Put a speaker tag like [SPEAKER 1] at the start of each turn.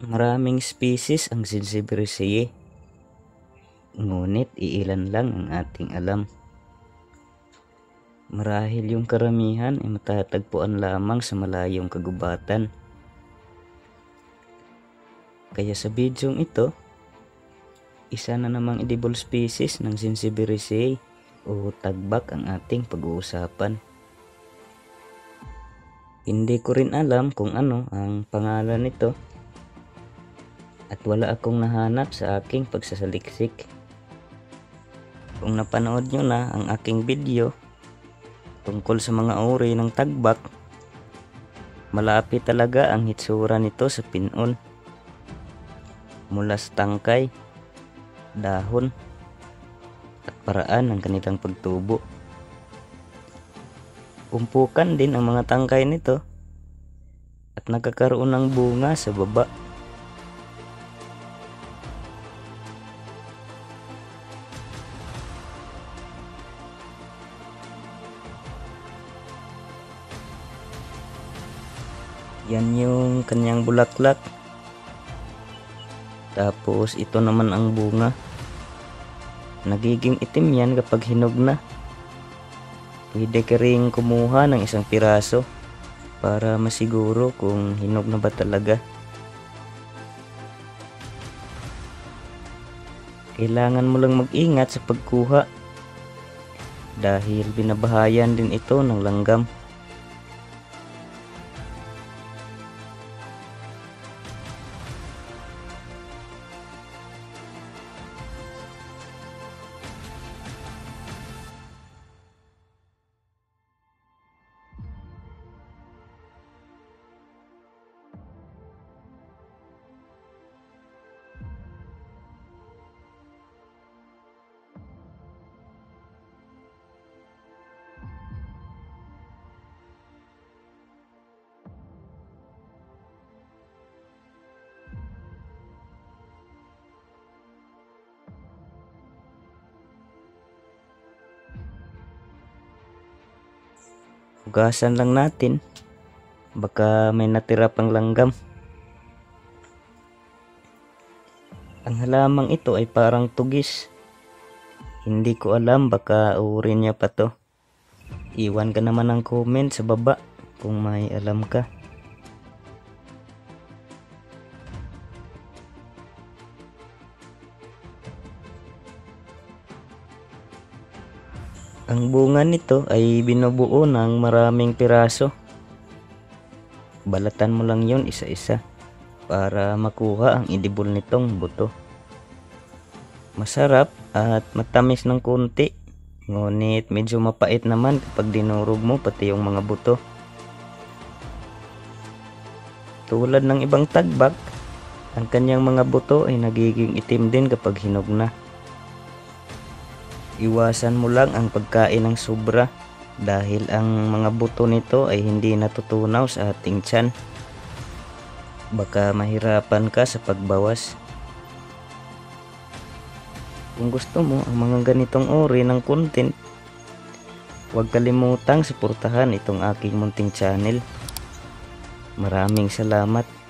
[SPEAKER 1] Maraming species ang Zanzibariaceae, ngunit iilan lang ang ating alam. Marahil yung karamihan ay matatagpuan lamang sa malayong kagubatan. Kaya sa bidyong ito, isa na namang edible species ng Zanzibariaceae o tagbak ang ating pag-uusapan. Hindi ko rin alam kung ano ang pangalan nito at wala akong nahanap sa aking pagsasaliksik. Kung napanood nyo na ang aking video tungkol sa mga uri ng tagbak, malapit talaga ang hitsura nito sa pinon. Mula sa tangkay, dahon, at paraan ng kanilang pagtubo. Umpukan din ang mga tangkay nito at nagkakaroon ng bunga sa baba. Yan yung kanyang bulaklak. Tapos ito naman ang bunga. Nagiging itim yan kapag hinog na. Pwede ka ring kumuha ng isang piraso para masiguro kung hinog na ba talaga. Kailangan mo lang mag-ingat sa pagkuha dahil binabahayan din ito ng langgam. Hugasan lang natin, baka may natira pang langgam. Ang halamang ito ay parang tugis. Hindi ko alam, baka uri niya pa to. Iwan ka naman ng comment sa baba kung may alam ka. Ang bunga nito ay binubuo ng maraming piraso. Balatan mo lang yon isa-isa para makuha ang edible nitong buto. Masarap at matamis ng konti, ngunit medyo mapait naman kapag dinurog mo pati yung mga buto. Tulad ng ibang tagbak, ang kanyang mga buto ay nagiging itim din kapag hinog na. Iwasan mo lang ang pagkain ng sobra dahil ang mga buto nito ay hindi natutunaw sa ating tiyan. Baka mahirapan ka sa pagbawas. Kung gusto mo ang mga ganitong uri ng content, huwag kalimutang suportahan itong aking munting channel. Maraming salamat.